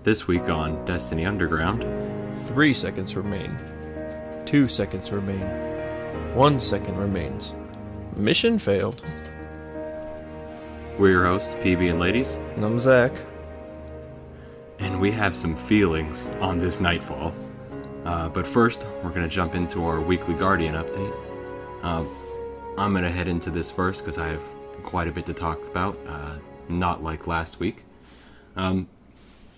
This week on Destiny Underground. 3 seconds remain. 2 seconds remain. 1 second remains. Mission failed. We're your hosts, PBnLadiez. And I'm Zach. And we have some feelings on this nightfall. But first, we're going to jump into our weekly Guardian update. I'm going to head into this first because I have quite a bit to talk about, not like last week.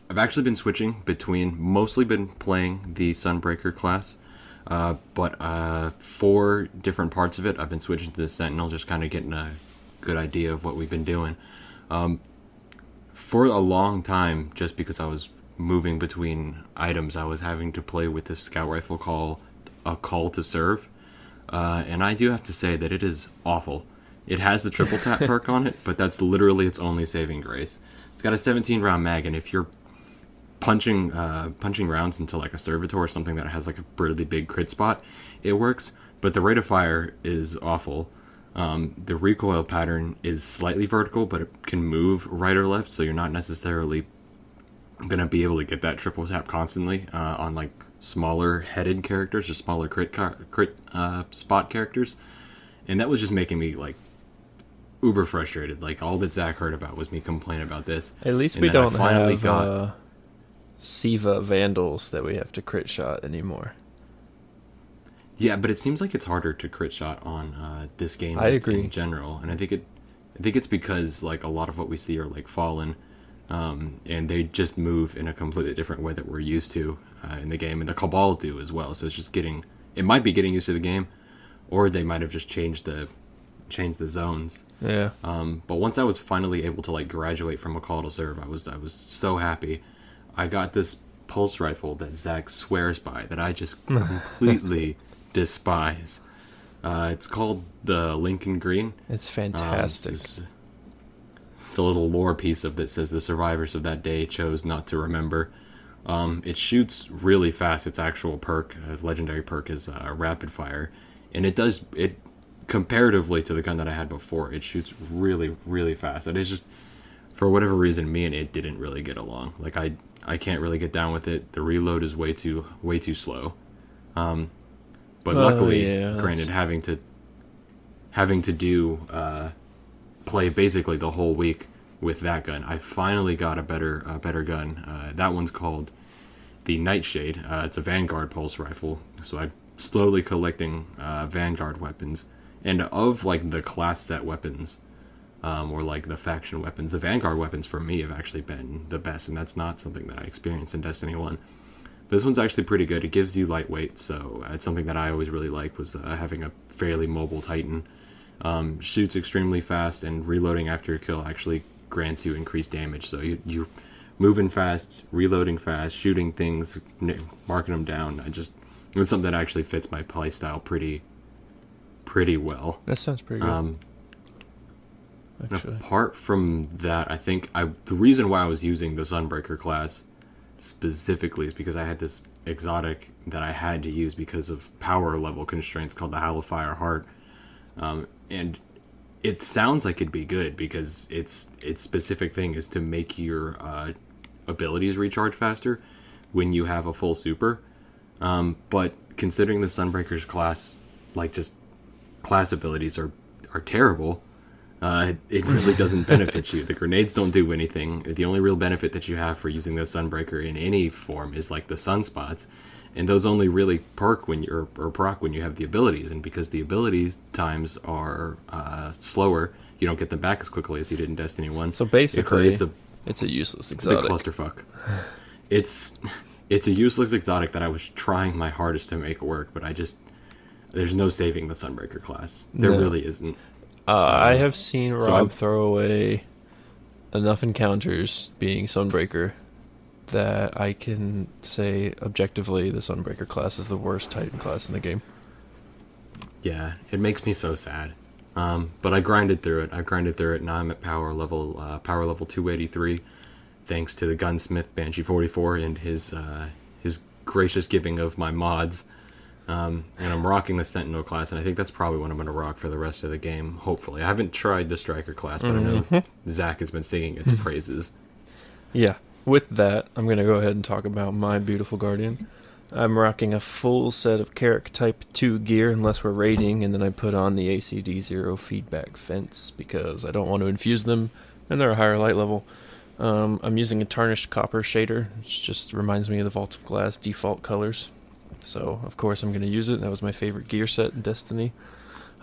I've actually been switching between, mostly been playing the Sunbreaker class, but for different parts of it, I've been switching to the Sentinel, just kind of getting a good idea of what we've been doing. For a long time, just because I was moving between items, I was having to play with this scout rifle called a Call to Serve, and I do have to say that it is awful. It has the triple tap perk on it, but that's literally its only saving grace. It's got a 17 round mag, and if you're punching rounds into like a servitor or something that has like a really big crit spot, it works, but the rate of fire is awful. The recoil pattern is slightly vertical, but it can move right or left, so you're not necessarily going to be able to get that triple tap constantly on like smaller headed characters or smaller crit spot characters. And that was just making me like uber frustrated. Like all that Zach heard about was me complaining about this. At least we don't have Siva Vandals that we have to crit shot anymore. Yeah, but it seems like it's harder to crit shot on this game. I agree. In general, and I think it's because like a lot of what we see are like Fallen, and they just move in a completely different way that we're used to in the game, and the Cabal do as well. So it's just it might be getting used to the game, or they might have just changed the zones. Yeah. But once I was finally able to like graduate from a Call to Serve, I was so happy. I got this pulse rifle that Zach swears by that I just completely despise. It's called the Lincoln Green. It's fantastic. The little lore piece of that says the survivors of that day chose not to remember. It shoots really fast. Its actual perk, legendary perk, is rapid fire, and it comparatively to the gun that I had before, it shoots really, really fast. It is just, for whatever reason, me and it didn't really get along. Like I can't really get down with it. The reload is way too slow. But luckily, granted, having to do play basically the whole week with that gun, I finally got a better gun. That one's called the Nightshade. It's a Vanguard pulse rifle. So I'm slowly collecting Vanguard weapons, and of like the class set weapons, or like the faction weapons, the Vanguard weapons for me have actually been the best, and that's not something that I experienced in Destiny 1. This one's actually pretty good. It gives you lightweight, so it's something that I always really like, was having a fairly mobile Titan. Shoots extremely fast, and reloading after your kill actually grants you increased damage. So you're moving fast, reloading fast, shooting things, marking them down. It's something that actually fits my playstyle pretty well. That sounds pretty good. Apart from that, I think the reason why I was using the Sunbreaker class specifically is because I had this exotic that I had to use because of power level constraints called the Hallowfire Heart, and it sounds like it'd be good because its specific thing is to make your abilities recharge faster when you have a full super, but considering the Sunbreaker's class, like just class abilities are terrible, it really doesn't benefit you. The grenades don't do anything. The only real benefit that you have for using the Sunbreaker in any form is like the sunspots, and those only really proc when you have the abilities. And because the ability times are slower, you don't get them back as quickly as you did in Destiny 1. So basically, it's a useless exotic. Big clusterfuck. It's a useless exotic that I was trying my hardest to make work, but there's no saving the Sunbreaker class. There really isn't. I have seen Rob throw away enough encounters being Sunbreaker that I can say objectively the Sunbreaker class is the worst Titan class in the game. Yeah, it makes me so sad. But I grinded through it. Now I'm at power level 283, thanks to the gunsmith Banshee 44 and his gracious giving of my mods. And I'm rocking the Sentinel class, and I think that's probably what I'm going to rock for the rest of the game, hopefully. I haven't tried the Striker class, but I know Zach has been singing its praises. Yeah. with that, I'm going to go ahead and talk about my beautiful Guardian. I'm rocking a full set of Carrick Type 2 gear, unless we're raiding, and then I put on the ACD0 feedback fence because I don't want to infuse them, and they're a higher light level. I'm using a tarnished copper shader, which just reminds me of the Vault of Glass default colors. So, of course, I'm going to use it. That was my favorite gear set in Destiny.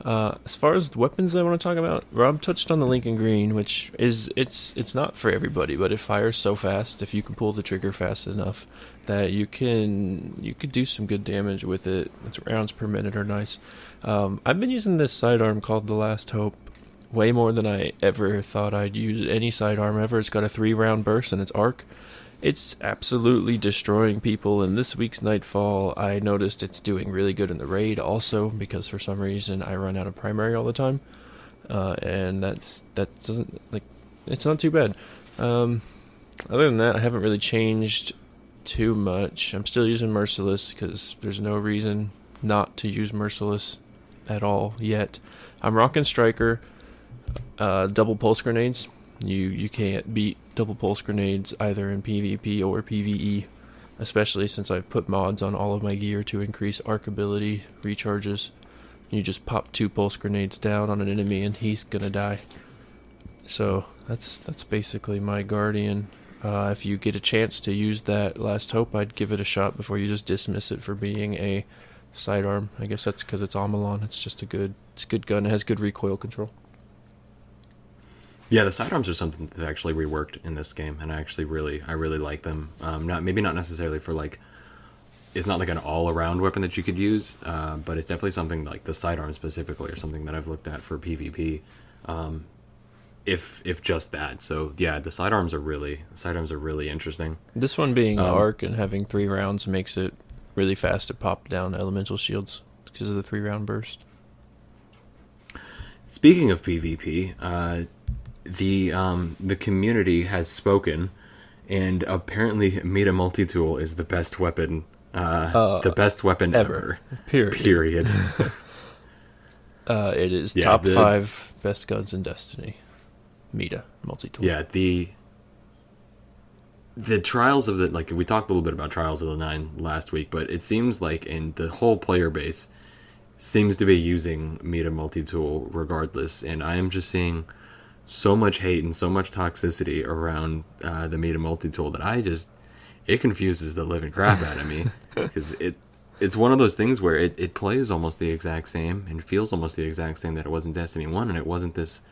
As far as the weapons I want to talk about, Rob touched on the Lincoln Green, which is it's not for everybody, but it fires so fast if you can pull the trigger fast enough that you could do some good damage with it. Its rounds per minute are nice. I've been using this sidearm called the Last Hope way more than I ever thought I'd use any sidearm ever. It's got a 3-round burst and its arc. It's absolutely destroying people. In this week's Nightfall, I noticed it's doing really good in the raid also, because for some reason I run out of primary all the time. And that doesn't, like, it's not too bad. Other than that, I haven't really changed too much. I'm still using Merciless because there's no reason not to use Merciless at all yet. I'm rocking Striker, double pulse grenades. You can't beat double pulse grenades either in PvP or PvE, especially since I've put mods on all of my gear to increase arc ability recharges. You just pop 2 pulse grenades down on an enemy and he's gonna die. So that's basically my Guardian. If you get a chance to use that Last Hope, I'd give it a shot before you just dismiss it for being a sidearm. I guess that's because it's Amalon. It's a good gun. It has good recoil control. Yeah, the sidearms are something that's actually reworked in this game, and I really like them. Not necessarily for like, it's not like an all-around weapon that you could use, but it's definitely something like the sidearm specifically, or something that I've looked at for PvP. If just that. So yeah, the sidearms are really interesting. This one being arc and having 3 rounds makes it really fast to pop down elemental shields because of the 3-round burst. Speaking of PvP, the community has spoken, and apparently MIDA Multi-tool is the best weapon, ever. Period. It is top 5 best guns in Destiny. MIDA Multi-tool. Yeah, the trials of like we talked a little bit about Trials of the 9 last week, but it seems like in the whole player base seems to be using MIDA Multi-tool regardless, and I am just seeing so much hate and so much toxicity around the MIDA Multi-tool that it confuses the living crap out of me, because it's one of those things where it plays almost the exact same and feels almost the exact same that it was in Destiny 1, and it wasn't this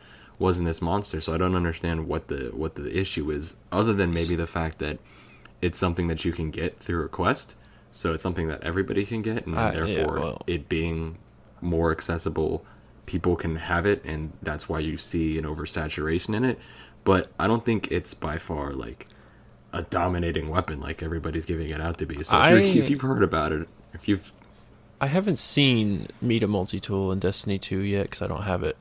monster. So I don't understand what the issue is, other than maybe the fact that it's something that you can get through a quest, so it's something that everybody can get, and therefore it being more accessible, people can have it, and that's why you see an oversaturation in it. But I don't think it's by far like a dominating weapon like everybody's giving it out to be. So if you've heard about it, I haven't seen MIDA Multi-tool in Destiny 2 yet because I don't have it.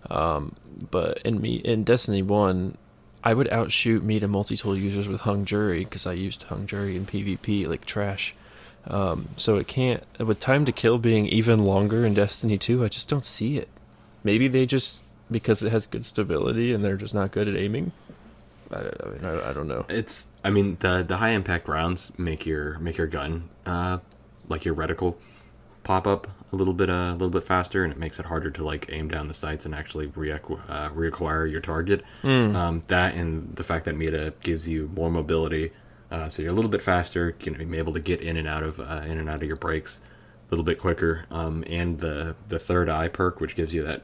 But in Destiny 1, I would outshoot MIDA Multi-tool users with Hung Jury because I used Hung Jury in PvP like trash. So it can't, with time to kill being even longer in Destiny 2, I just don't see it. Maybe they just, because it has good stability and they're just not good at aiming. I don't know. The high impact rounds make your gun, like your reticle, pop up a little bit faster, and it makes it harder to like aim down the sights and actually reacquire your target. That, and the fact that MIDA gives you more mobility, so you're a little bit faster, you know, be able to get in and out of your breaks a little bit quicker. And the third eye perk, which gives you that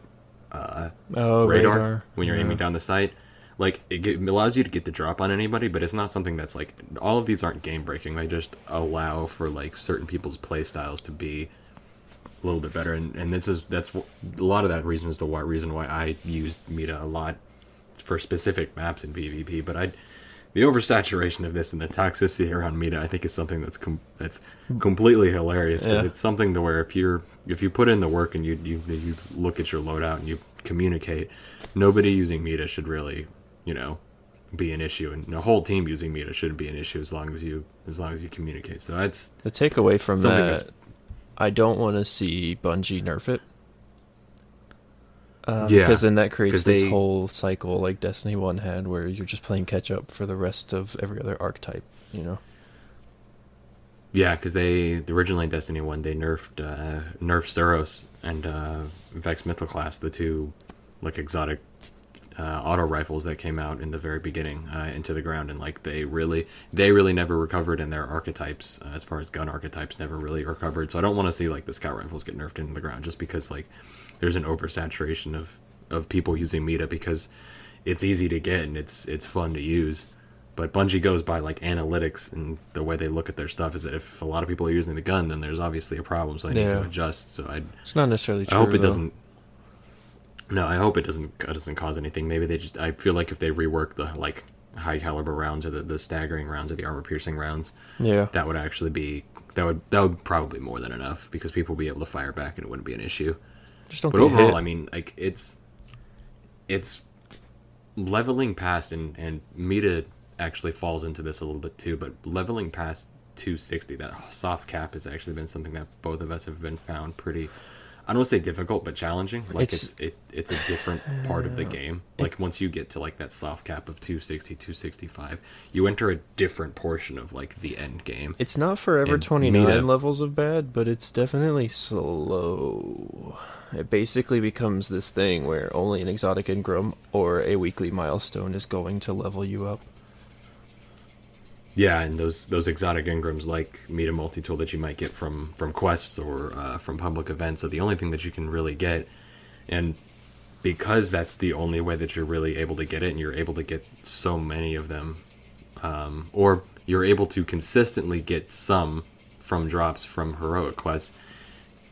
radar when you're aiming down the sight. Like, it allows you to get the drop on anybody, but it's not something that's like, all of these aren't game breaking. They just allow for like certain people's play styles to be a little bit better, and that's a lot of that reason is the reason why I used MIDA a lot for specific maps in PvP. But the oversaturation of this and the toxicity around MIDA, I think, is something that's completely hilarious. Yeah. It's something to where if you put in the work and you look at your loadout and you communicate, nobody using MIDA should really, you know, be an issue, and the whole team using MIDA shouldn't be an issue as long as you communicate. So that's the takeaway from that. I don't want to see Bungie nerf it. Because then that creates this whole cycle like Destiny 1 had, where you're just playing catch up for the rest of every other archetype, you know? Yeah, because originally in Destiny 1, they nerfed Suros and Vex Mythoclast, the two like exotic auto rifles that came out in the very beginning into the ground, and like they really never recovered, and their archetypes, as far as gun archetypes, never really recovered. So I don't want to see like the scout rifles get nerfed into the ground, just because like there's an oversaturation of people using MIDA, because it's easy to get and it's fun to use. But Bungie goes by like analytics, and the way they look at their stuff is that if a lot of people are using the gun, then there's obviously a problem, so they need to adjust. So it's not necessarily true. I hope it doesn't. No, I hope it doesn't cause anything. Maybe they just. I feel like if they rework the like high caliber rounds or the staggering rounds or the armor piercing rounds, that would actually be that would probably be more than enough, because people would be able to fire back and it wouldn't be an issue. Just don't but overall, hit. I mean, like it's leveling past, and MIDA actually falls into this a little bit too. But leveling past 260, that soft cap, has actually been something that both of us have been found pretty. I don't want to say difficult, but challenging. Like it's a different part of the game. Like once you get to like that soft cap of 260, 265, you enter a different portion of like the end game. It's not forever 29 levels of bad, but it's definitely slow. It basically becomes this thing where only an exotic engram or a weekly milestone is going to level you up. Yeah, and those exotic engrams like MIDA Multi-tool that you might get from quests or from public events are the only thing that you can really get. And because that's the only way that you're really able to get it, and you're able to get so many of them, or you're able to consistently get some from drops from heroic quests,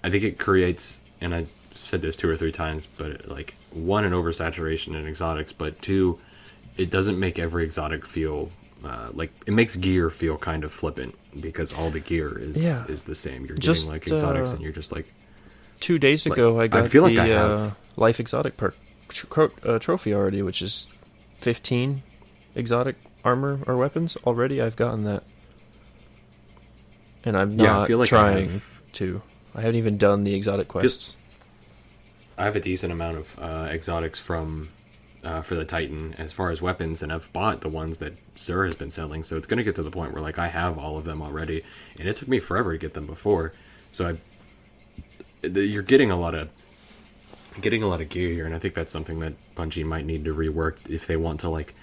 I think it creates, and I've said this 2 or 3 times, but like, 1, an oversaturation in exotics, but 2, it doesn't make every exotic feel like, it makes gear feel kind of flippant, because all the gear is the same. You're getting like exotics, and you're just like 2 days ago I got the life exotic perk trophy already, which is 15 exotic armor or weapons already. I've gotten that, and I'm not trying to. I haven't even done the exotic quests. I have a decent amount of exotics from for the Titan as far as weapons, and I've bought the ones that Xur has been selling, so it's going to get to the point where like I have all of them already, and it took me forever to get them before. So you're getting a lot of gear here, and I think that's something that Bungie might need to rework if they want to like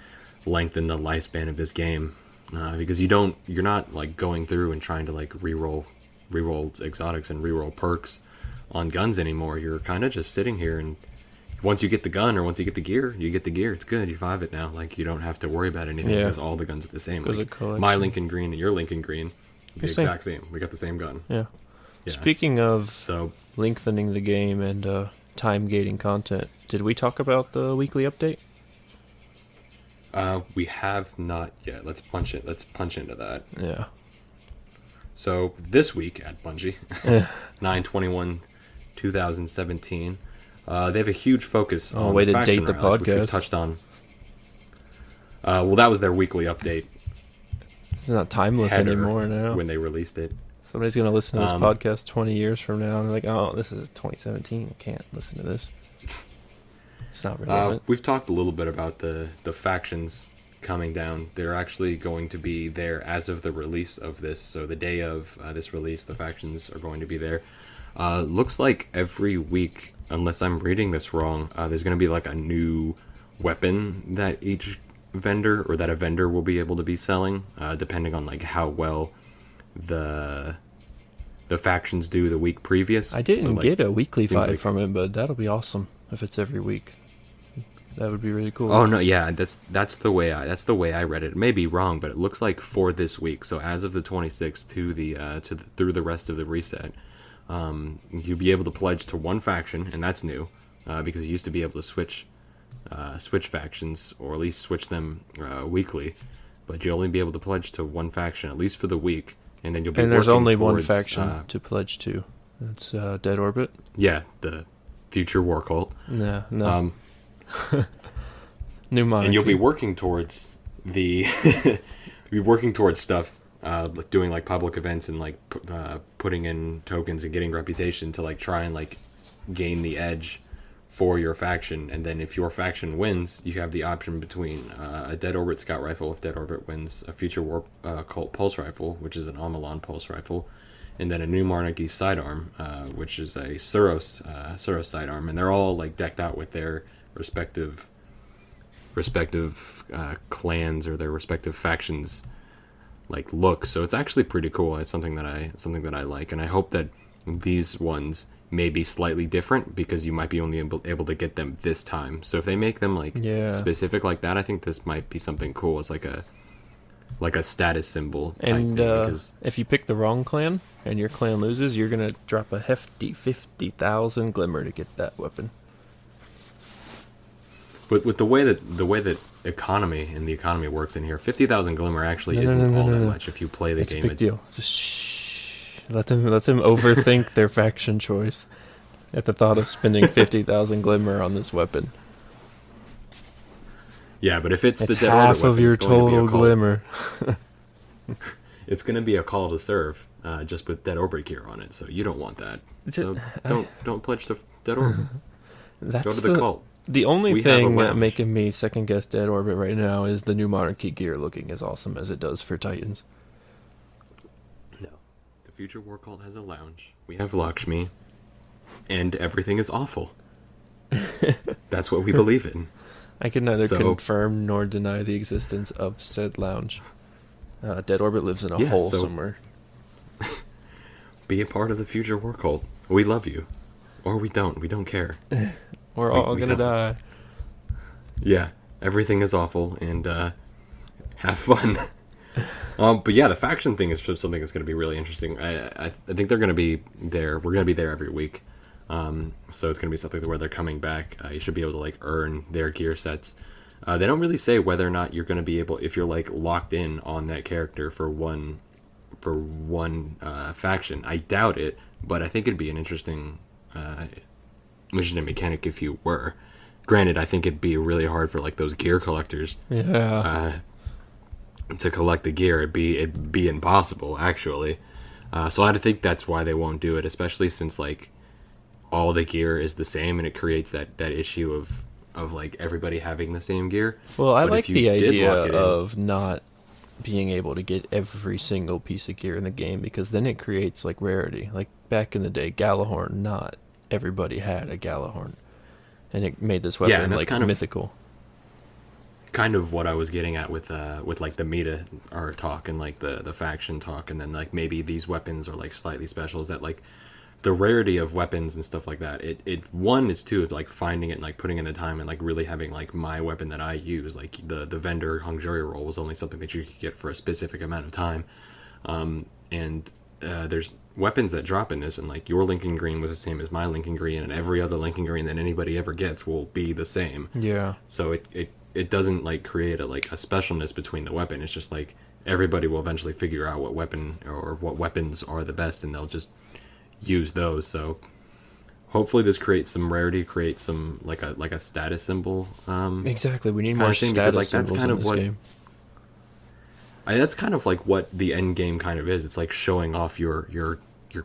lengthen the lifespan of this game, because you're not like going through and trying to like reroll exotics and reroll perks on guns anymore. You're kind of just sitting here, and once you get the gun or once you get the gear, you get the gear. It's good. You 5 it now. Like, you don't have to worry about anything because all the guns are the same. Like, my Lincoln Green and your Lincoln Green, the exact same. We got the same gun. Yeah. Speaking of lengthening the game and time gating content, did we talk about the weekly update? We have not yet. Let's punch into that. Yeah. So this week at Bungie, 9/21/2017. They have a huge focus on way the to date the rallies, podcast. Which we've touched on. Well, that was their weekly update. It's not timeless anymore now. When they released it. Somebody's going to listen to this podcast 20 years from now, and they're like, oh, this is 2017. I can't listen to this. It's not relevant. We've talked a little bit about the factions coming down. They're actually going to be there as of the release of this. So the day of this release, the factions are going to be there. Looks like every week, unless I'm reading this wrong, there's going to be like a new weapon that each vendor, or that a vendor will be able to be selling, depending on like how well the factions do the week previous. I didn't get a weekly vibe from it, but that'll be awesome if it's every week. That would be really cool. Oh no, yeah, that's the way I read it. It may be wrong, but it looks like for this week. So as of the 26th through the rest of the reset, you'll be able to pledge to one faction, and that's new, because you used to be able to switch factions, or at least switch them weekly, but you'll only be able to pledge to one faction at least for the week, and then you'll be. And there's only one faction to pledge to. It's Dead Orbit. Yeah, the future war cult. No. New monarchy. And you'll be working towards stuff. Like doing like public events and like putting in tokens and getting reputation to like try and like gain the edge for your faction, and then if your faction wins, you have the option between a Dead Orbit Scout Rifle if Dead Orbit wins, a Future Warp Cult Pulse Rifle, which is an Amalon Pulse Rifle, and then a New Monarchy Sidearm, which is a Suros Sidearm, and they're all like decked out with their respective clans or their respective factions like look. So it's actually pretty cool. It's something that I like, and I hope that these ones may be slightly different because you might be only able to get them this time. So if they make them like specific like that, I think this might be something cool. It's like a status symbol type and thing. Because if you pick the wrong clan and your clan loses, you're gonna drop a hefty 50,000 glimmer to get that weapon. But with the way that economy and the economy works in here, 50,000 glimmer actually isn't all that much if you play the it's game. It's a big deal. Just shh. Let them overthink their faction choice at the thought of spending 50,000 glimmer on this weapon. Yeah, but if it's the Dead half Orbit of your total glimmer. It's going to be a call to serve, just with Dead Orbit gear on it. So you don't want that. So don't pledge to Dead Orbit. Go to the cult. The only thing making me second guess Dead Orbit right now is the New Monarchy gear looking as awesome as it does for Titans. No, the Future War Cult has a lounge. We have Lakshmi, and everything is awful. That's what we believe in. I can neither confirm nor deny the existence of said lounge. Dead Orbit lives in a hole somewhere. Be a part of the Future War Cult. We love you. Or we don't. We don't care. We're all gonna die. Yeah, everything is awful, and have fun. But yeah, the faction thing is something that's going to be really interesting. I think they're going to be there. We're going to be there every week. So it's going to be something where they're coming back. You should be able to like earn their gear sets. They don't really say whether or not you're going to be able, if you're like locked in on that character for one faction. I doubt it, but I think it'd be an interesting mechanic if you were. Granted, I think it'd be really hard for like those gear collectors. Yeah. To collect the gear, it'd be impossible actually. So I think that's why they won't do it, especially since like all the gear is the same, and it creates that issue of like everybody having the same gear. Well, I like the idea of not being able to get every single piece of gear in the game, because then it creates like rarity. Like back in the day, Galahorn, not everybody had a Galahorn, and it made this weapon like kind of mythical. Kind of what I was getting at with like the MIDA art talk and like the faction talk, and then like maybe these weapons are like slightly specials, that like the rarity of weapons and stuff like that. It one is too like finding it and like putting in the time and like really having like my weapon that I use, like the vendor hung jury roll was only something that you could get for a specific amount of time, and there's weapons that drop in this, and like your Lincoln Green was the same as my Lincoln Green, and every other Lincoln Green that anybody ever gets will be the same. Yeah. So it doesn't like create a specialness between the weapon. It's just like everybody will eventually figure out what weapon or what weapons are the best, and they'll just use those. So hopefully this creates some rarity, creates some like a status symbol. Exactly, we need more status symbols in this game. That's kind of like what the end game kind of is. It's like showing off your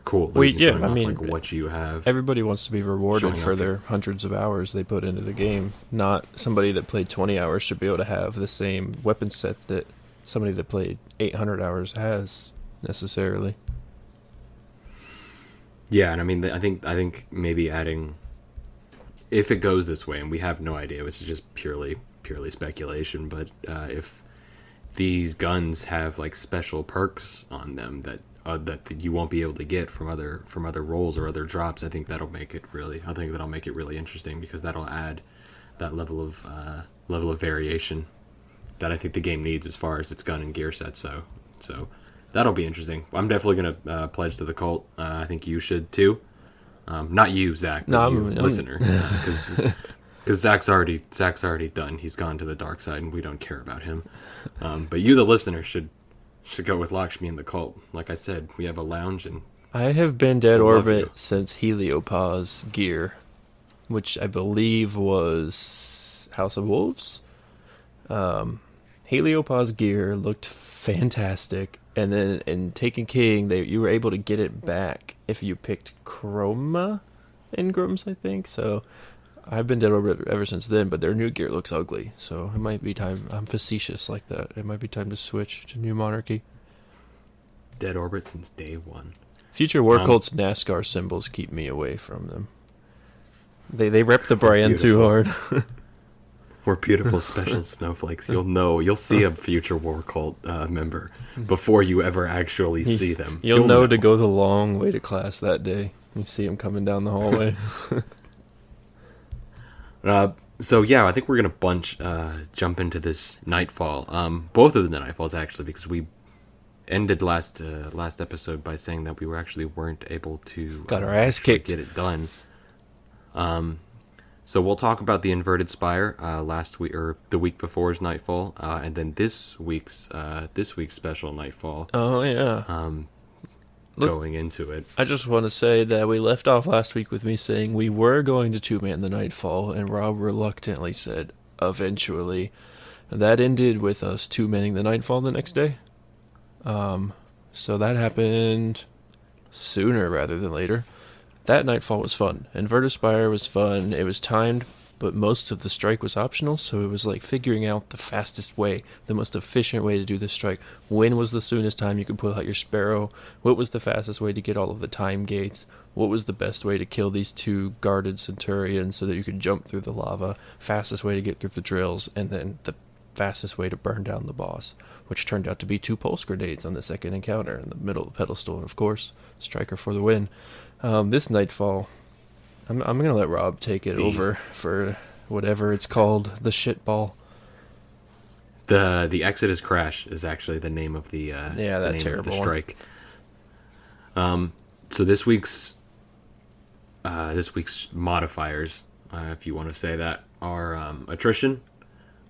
cool. Yeah, I mean, like what you have. Everybody wants to be rewarded for their hundreds of hours they put into the game. Not somebody that played 20 hours should be able to have the same weapon set that somebody that played 800 hours has necessarily. Yeah, and I mean, I think maybe adding, if it goes this way, and we have no idea, it's just purely speculation, but if these guns have like special perks on them that you won't be able to get from other rolls or other drops, I think that'll make it really interesting, because that'll add that level of variation that I think the game needs as far as its gun and gear set. So that'll be interesting. I'm definitely gonna pledge to the cult. I think you should too. Not you, Zach, but listener, because Zach's already done. He's gone to the dark side, and we don't care about him. But you, the listener, should go with Lakshmi and the cult. Like I said, we have a lounge, and I have been Dead Orbit since Heliopause gear, which I believe was House of Wolves. Heliopause gear looked fantastic, and then in Taken King, you were able to get it back if you picked Chroma Engrams, I think. So I've been Dead Orbit ever since then, but their new gear looks ugly, so it might be time. I'm facetious like that. It might be time to switch to New Monarchy. Dead Orbit since day one. Future War Cult's NASCAR symbols keep me away from them. They rep the brand too hard. We're beautiful special snowflakes. You'll see a Future War Cult member before you ever actually see them. You'll know to go the long way to class that day. You see them coming down the hallway. So yeah, I think we're gonna jump into this Nightfall. Both of the Nightfalls actually, because we ended last episode by saying that we weren't able to got our ass kicked, get it done. So we'll talk about the Inverted Spire last week or the week before's Nightfall, and then this week's special Nightfall. Oh yeah. Going into it, I just want to say that we left off last week with me saying we were going to two-man the Nightfall, and Rob reluctantly said eventually. And that ended with us two-manning the Nightfall the next day. So that happened sooner rather than later. That Nightfall was fun. Inverted Spire was fun. It was timed, but most of the strike was optional, so it was like figuring out the fastest way, the most efficient way to do the strike. When was the soonest time you could pull out your Sparrow? What was the fastest way to get all of the time gates? What was the best way to kill these two guarded Centurions so that you could jump through the lava? Fastest way to get through the drills, and then the fastest way to burn down the boss, which turned out to be 2 pulse grenades on the second encounter in the middle of the pedestal, of course. Striker for the win. This Nightfall, I'm going to let Rob take it over for whatever it's called, the shit ball. The Exodus Crash is actually the name of the terrible strike. So this week's modifiers, if you want to say that, are attrition,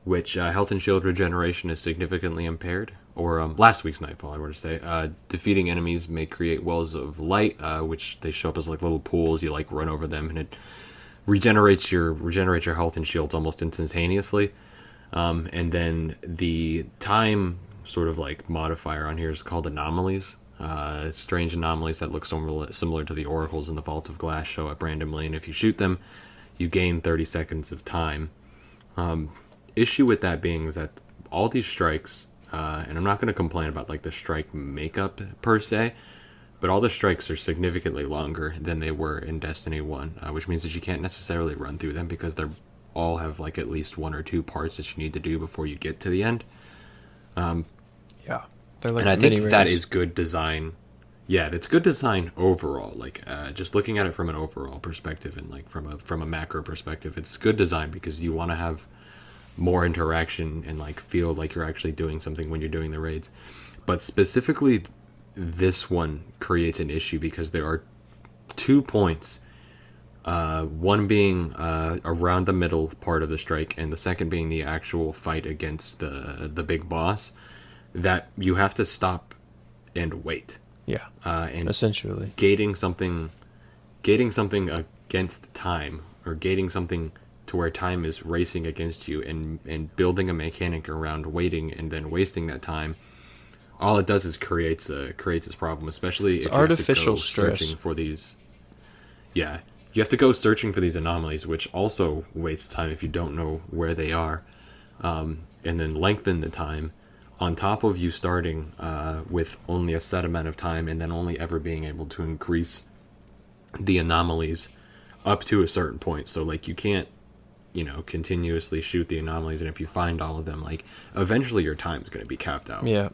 which health and shield regeneration is significantly impaired. Or last week's Nightfall, I were to say, defeating enemies may create wells of light, which they show up as like little pools. You like run over them, and it regenerates your health and shields almost instantaneously. And then the time sort of like modifier on here is called anomalies. Strange anomalies that look similar to the oracles in the Vault of Glass show up randomly, and if you shoot them, you gain 30 seconds of time. Issue with that being is that all these strikes. And I'm not going to complain about like the strike makeup per se, but all the strikes are significantly longer than they were in Destiny 1, which means that you can't necessarily run through them because they're all have like at least 1 or 2 parts that you need to do before you get to the end. Yeah, they're like, and I think that is good design. Yeah, it's good design overall. Like just looking at it from an overall perspective and like from a macro perspective, it's good design because you want to have more interaction and like feel like you're actually doing something when you're doing the raids. But specifically this one creates an issue because there are 2 points, one being around the middle part of the strike and the second being the actual fight against the big boss, that you have to stop and wait. Yeah, and essentially gating something against time, or gating something to where time is racing against you, and building a mechanic around waiting and then wasting that time, all it does is creates this problem, especially if you artificial have to go stress. Searching for these. Yeah, you have to go searching for these anomalies, which also wastes time if you don't know where they are, and then lengthen the time on top of you starting with only a set amount of time and then only ever being able to increase the anomalies up to a certain point. So like you can't continuously shoot the anomalies, and if you find all of them, like eventually your time is going to be capped out. Yeah.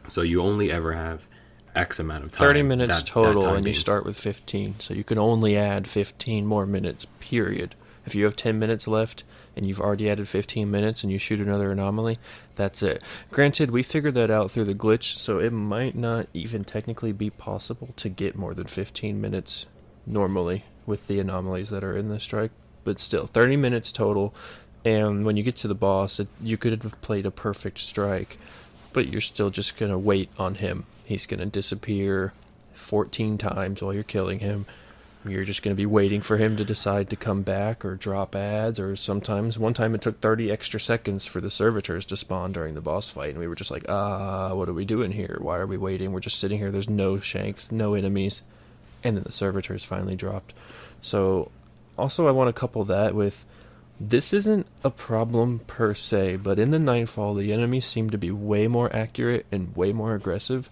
So you only ever have X amount of time. 30 minutes total, and you start with 15. So you can only add 15 more minutes, period. If you have 10 minutes left and you've already added 15 minutes and you shoot another anomaly, that's it. Granted, we figured that out through the glitch, so it might not even technically be possible to get more than 15 minutes normally with the anomalies that are in the strike. But still, 30 minutes total, and when you get to the boss, you could have played a perfect strike, but you're still just going to wait on him. He's going to disappear 14 times while you're killing him. You're just going to be waiting for him to decide to come back or drop ads, or sometimes, one time it took 30 extra seconds for the servitors to spawn during the boss fight, and we were just like, what are we doing here? Why are we waiting? We're just sitting here, there's no shanks, no enemies, and then the servitors finally dropped. So also, I want to couple that with this isn't a problem per se, but in the Nightfall, the enemies seem to be way more accurate and way more aggressive.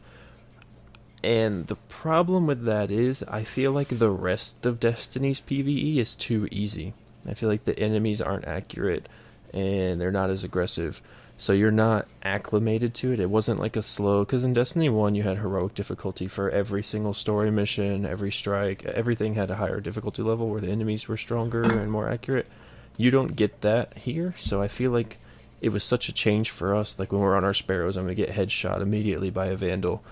And the problem with that is, I feel like the rest of Destiny's PvE is too easy. I feel like the enemies aren't accurate and they're not as aggressive. So you're not acclimated to it. It wasn't like a slow, because in Destiny 1 you had heroic difficulty for every single story mission, every strike, everything had a higher difficulty level where the enemies were stronger and more accurate. You don't get that here, so I feel like it was such a change for us. Like when we're on our Sparrows, I'm going to get headshot immediately by a Vandal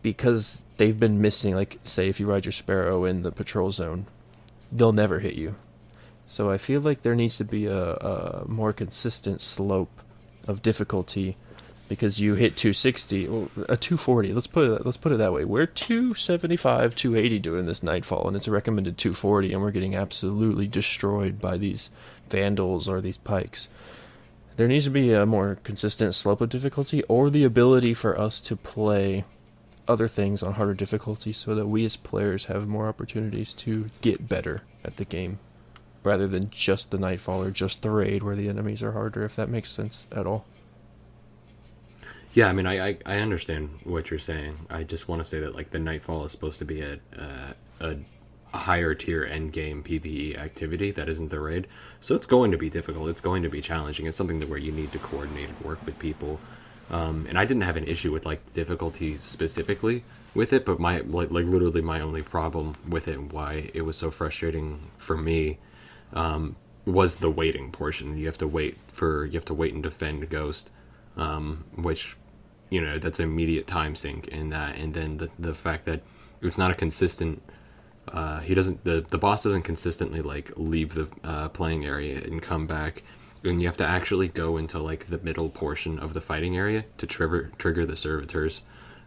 because they've been missing, like say if you ride your Sparrow in the patrol zone, they'll never hit you. So I feel like there needs to be a more consistent slope of difficulty, because you hit 260, a 240. Let's put it that way. We're 275, 280 doing this Nightfall, and it's a recommended 240, and we're getting absolutely destroyed by these Vandals or these Pikes. There needs to be a more consistent slope of difficulty, or the ability for us to play other things on harder difficulty, so that we as players have more opportunities to get better at the game, rather than just the Nightfall or just the raid where the enemies are harder, if that makes sense at all. Yeah, I mean, I understand what you're saying. I just want to say that like the Nightfall is supposed to be a higher tier end game PvE activity that isn't the raid, so it's going to be difficult. It's going to be challenging. It's something that where you need to coordinate and work with people. And I didn't have an issue with like difficulty specifically with it, but my like literally my only problem with it and why it was so frustrating for me was the waiting portion. You have to wait and defend Ghost, which, you know, that's an immediate time sink in that, and then the fact that it's not a consistent. The boss doesn't consistently like leave the playing area and come back, and you have to actually go into like the middle portion of the fighting area to trigger the servitors.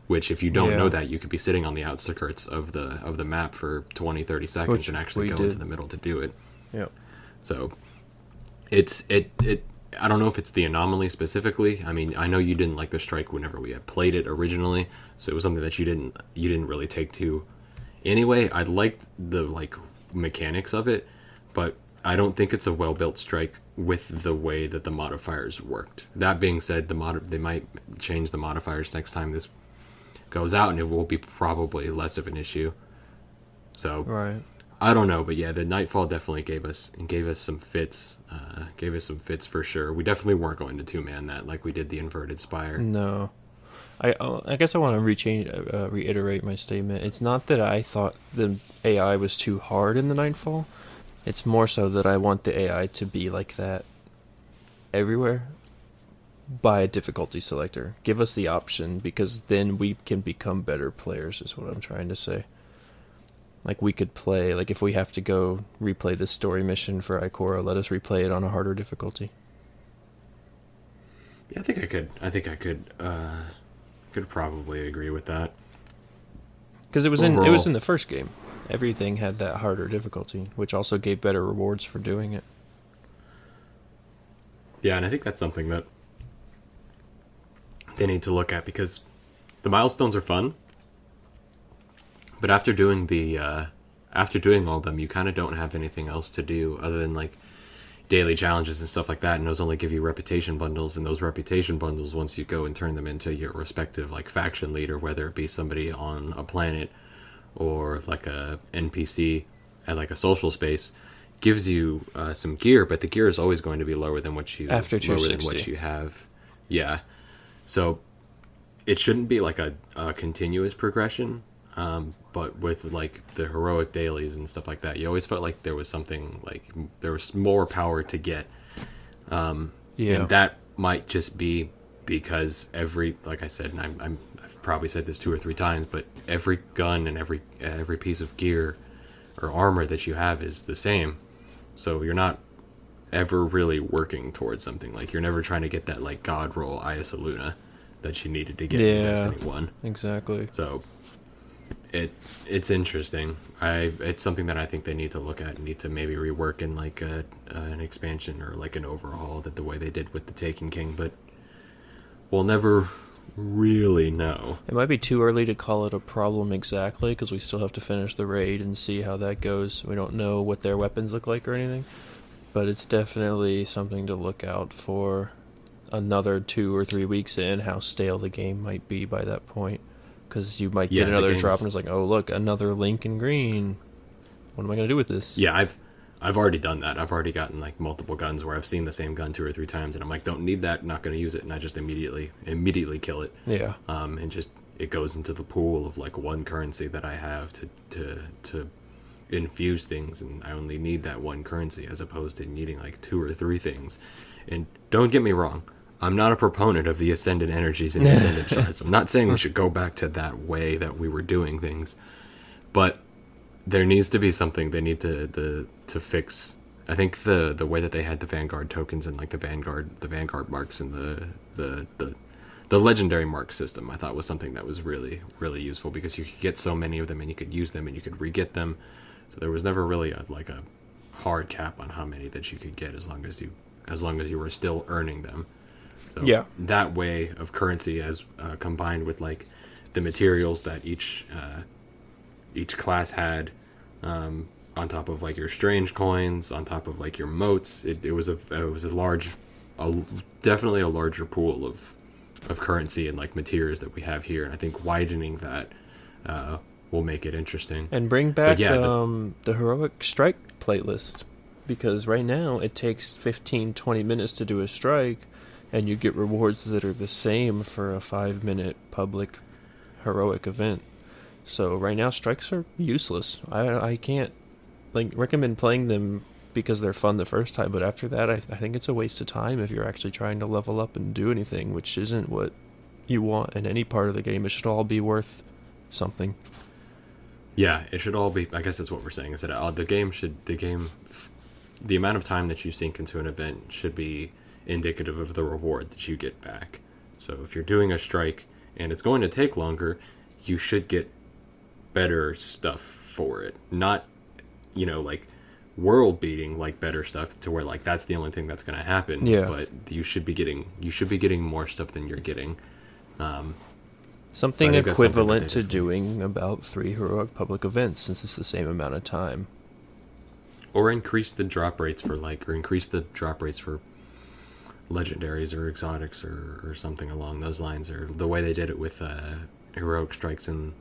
Which, if you don't know that, you could be sitting on the outskirts of the map for 20-30 seconds Which and actually go into the middle to do it. Yeah. So it I don't know if it's the anomaly specifically. I mean, I know you didn't like the strike whenever we had played it originally, so it was something that you didn't really take to. Anyway, I liked the like mechanics of it, but I don't think it's a well-built strike with the way that the modifiers worked. That being said, they might change the modifiers next time this goes out, and it will be probably less of an issue. So Right. I don't know, but yeah, the Nightfall definitely gave us some fits. Gave us some fits for sure. We definitely weren't going to two-man that like we did the Inverted Spire. No. I guess I want to reiterate my statement. It's not that I thought the AI was too hard in the Nightfall. It's more so that I want the AI to be like that everywhere by a difficulty selector. Give us the option, because then we can become better players, is what I'm trying to say. Like, we could play, like, if we have to go replay this story mission for Ikora, let us replay it on a harder difficulty. Yeah, I think I could probably agree with that. Because it was in the first game. Everything had that harder difficulty, which also gave better rewards for doing it. Yeah, and I think that's something that they need to look at, because the milestones are fun, but after doing all of them, you kind of don't have anything else to do other than like daily challenges and stuff like that, and those only give you reputation bundles, and those reputation bundles, once you go and turn them into your respective like faction leader, whether it be somebody on a planet or like a NPC at like a social space, gives you some gear, but the gear is always going to be lower than what you have. Yeah, so it shouldn't be like a continuous progression. But with like the heroic dailies and stuff like that, you always felt like there was something, like there was more power to get. And that might just be because like I said, and I've probably said this 2 or 3 times, but every gun and every piece of gear or armor that you have is the same. So you're not ever really working towards something. Like, you're never trying to get that like god roll Iasa Luna that you needed to get in Destiny 1. Exactly. So it's interesting. It's something that I think they need to look at and need to maybe rework in like an expansion or like an overhaul, that the way they did with the Taken King. But we'll never really know. It might be too early to call it a problem exactly, because we still have to finish the raid and see how that goes. We don't know what their weapons look like or anything, but it's definitely something to look out for. Another 2 or 3 weeks in, how stale the game might be by that point, because you might get another drop and it's like, oh look, another Link in green. What am I gonna do with this? Yeah, I've already done that. I've already gotten like multiple guns where I've seen the same gun 2 or 3 times, and I'm like, don't need that, not gonna use it, and I just immediately kill it. Yeah. And just it goes into the pool of like one currency that I have to infuse things, and I only need that one currency as opposed to needing like 2 or 3 things. And don't get me wrong, I'm not a proponent of the Ascendant energies and Ascendant shards. I'm not saying we should go back to that way that we were doing things, but there needs to be something. They need to fix. I think the way that they had the Vanguard tokens and like the Vanguard marks and the legendary mark system, I thought was something that was really, really useful, because you could get so many of them and you could use them and you could re-get them. So there was never really a hard cap on how many that you could get as long as you were still earning them. So yeah, that way of currency, as combined with like the materials that each class had, on top of like your strange coins, on top of like your motes, it was definitely a larger pool of currency and like materials that we have here, and I think widening that will make it interesting. And bring back the heroic strike playlist, because right now it takes 15-20 minutes to do a strike, and you get rewards that are the same for a 5-minute public heroic event. So right now strikes are useless. I can't recommend playing them because they're fun the first time, but after that I think it's a waste of time if you're actually trying to level up and do anything, which isn't what you want in any part of the game. It should all be worth something. Yeah, it should all be. I guess that's what we're saying, is that the amount of time that you sink into an event should be indicative of the reward that you get back. So if you're doing a strike and it's going to take longer, you should get better stuff for it. Not, like world beating, like better stuff to where like that's the only thing that's going to happen. Yeah. But you should be getting more stuff than you're getting. Something equivalent to doing about 3 heroic public events, since it's the same amount of time. Or increase the drop rates for legendaries or exotics or something along those lines, or the way they did it with heroic strikes in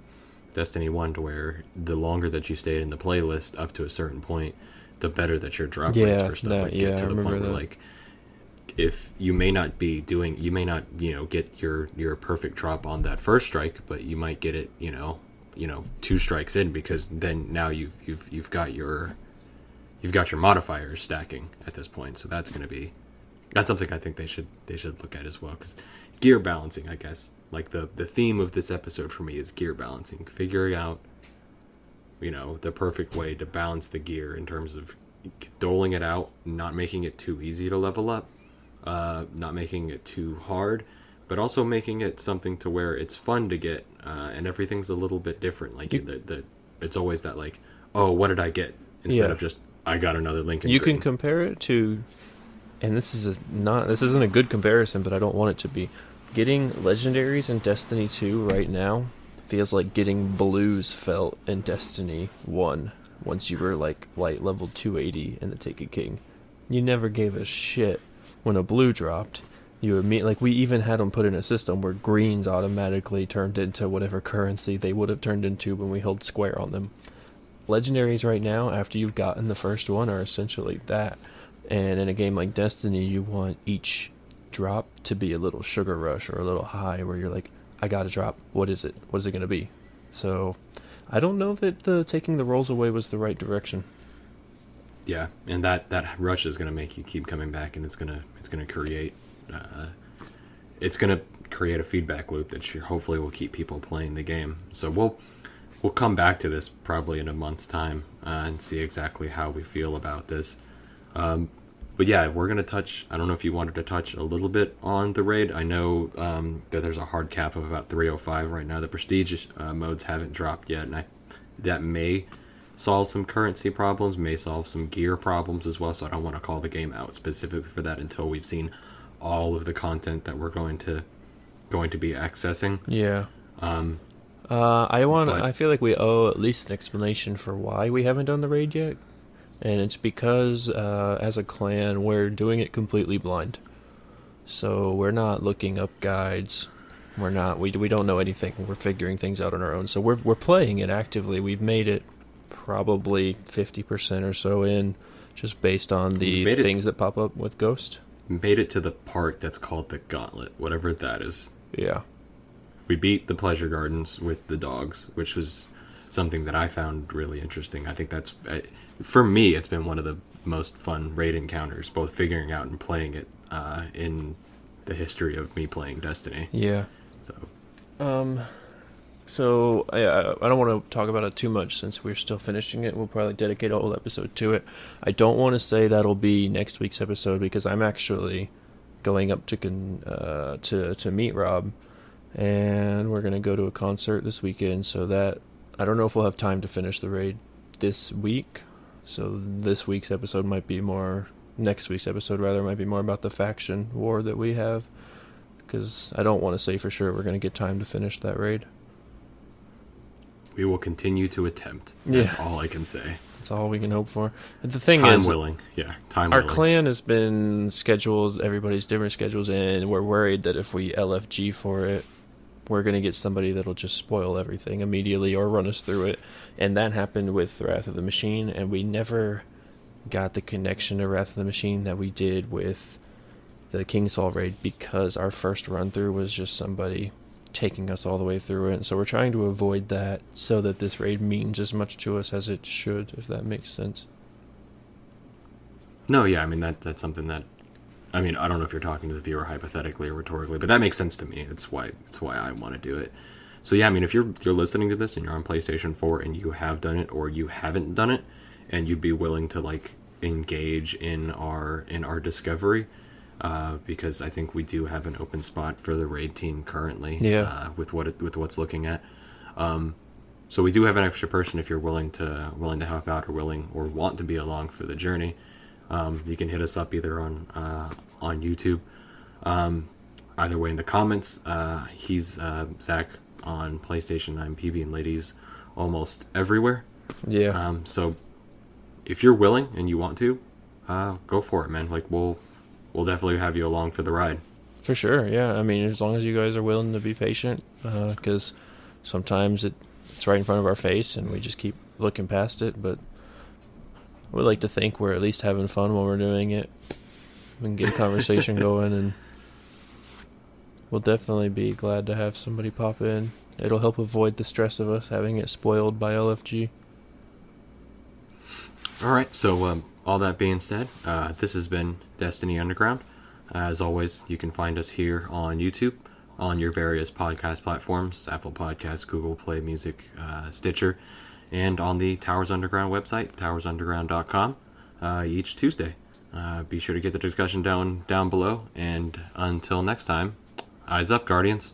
Destiny 1, to where the longer that you stayed in the playlist up to a certain point, the better that your drop rates for stuff get, to the point where like if you may not get your perfect drop on that first strike, but you might get it 2 strikes in, because then now you've got your modifiers stacking at this point. So that's something I think they should look at as well, because gear balancing, I guess, like the theme of this episode for me is gear balancing, figuring out the perfect way to balance the gear in terms of doling it out, not making it too easy to level up, not making it too hard, but also making it something to where it's fun to get, and everything's a little bit different. Like it's always that like, oh, what did I get, instead of just I got another Lincoln. You can compare it to, and this isn't a good comparison, but I don't want it to be. Getting legendaries in Destiny 2 right now feels like getting blues felt in Destiny 1 once you were like light level 280 in the Taken King. You never gave a shit when a blue dropped. We even had them put in a system where greens automatically turned into whatever currency they would have turned into when we held square on them. Legendaries right now, after you've gotten the first one, are essentially that. And in a game like Destiny, you want each drop to be a little sugar rush or a little high, where you're like, I got a drop. What is it? What is it going to be? So I don't know that taking the rolls away was the right direction. Yeah, and that rush is going to make you keep coming back, and it's going to create a feedback loop that hopefully will keep people playing the game. So we'll come back to this probably in a month's time and see exactly how we feel about this. But yeah, we're going to touch, I don't know if you wanted to touch a little bit on the raid. I know that there's a hard cap of about 305 right now. The prestige modes haven't dropped yet, and that may solve some currency problems, may solve some gear problems as well, so I don't want to call the game out specifically for that until we've seen all of the content that we're going to going to be accessing. Yeah. Um, I feel like we owe at least an explanation for why we haven't done the raid yet. And it's because, as a clan, we're doing it completely blind. So we're not looking up guides. We don't know anything. We're figuring things out on our own. So we're playing it actively. We've made it probably 50% or so in, just based on the things that pop up with Ghost. Made it to the part that's called the Gauntlet, whatever that is. Yeah. We beat the Pleasure Gardens with the dogs, which was something that I found really interesting. I think that's, for me, it's been one of the most fun raid encounters, both figuring out and playing it in the history of me playing Destiny. Yeah. So, I don't want to talk about it too much since we're still finishing it. We'll probably dedicate a whole episode to it. I don't want to say that'll be next week's episode because I'm actually going up to meet Rob, and we're gonna go to a concert this weekend. So that I don't know if we'll have time to finish the raid this week. So next week's episode might be more about the faction war that we have, because I don't want to say for sure we're going to get time to finish that raid. We will continue to attempt. That's all I can say. That's all we can hope for. But the thing time is, willing. Yeah, time our willing. clan has been scheduled, everybody's different schedules, and we're worried that if we LFG for it, we're going to get somebody that'll just spoil everything immediately or run us through it. And that happened with Wrath of the Machine, and we never got the connection to Wrath of the Machine that we did with the Kingsfall raid, because our first run through was just somebody taking us all the way through it. And so we're trying to avoid that so that this raid means as much to us as it should, if that makes sense. No, yeah, I mean that's something that, I mean, I don't know if you're talking to the viewer hypothetically or rhetorically, but that makes sense to me. It's why I want to do it. So yeah, I mean, if you're listening to this and you're on PlayStation 4 and you have done it or you haven't done it, and you'd be willing to like engage in our discovery, because I think we do have an open spot for the raid team currently. Yeah. With what's looking at. So we do have an extra person if you're willing to help out or want to be along for the journey. You can hit us up either on YouTube. Either way in the comments. He's Zach on PlayStation. I'm PBnLadiez almost everywhere. Yeah. So if you're willing and you want to, go for it, man. Like we'll definitely have you along for the ride. For sure, yeah. I mean, as long as you guys are willing to be patient, because sometimes it's right in front of our face and we just keep looking past it. But we like to think we're at least having fun while we're doing it. We can get a conversation going, and we'll definitely be glad to have somebody pop in. It'll help avoid the stress of us having it spoiled by LFG. All right, so all that being said, this has been Destiny Underground. As always, you can find us here on YouTube, on your various podcast platforms, Apple Podcasts, Google Play Music, Stitcher, and on the Towers Underground website, towersunderground.com, each Tuesday. Be sure to get the discussion down below, and until next time, eyes up, Guardians.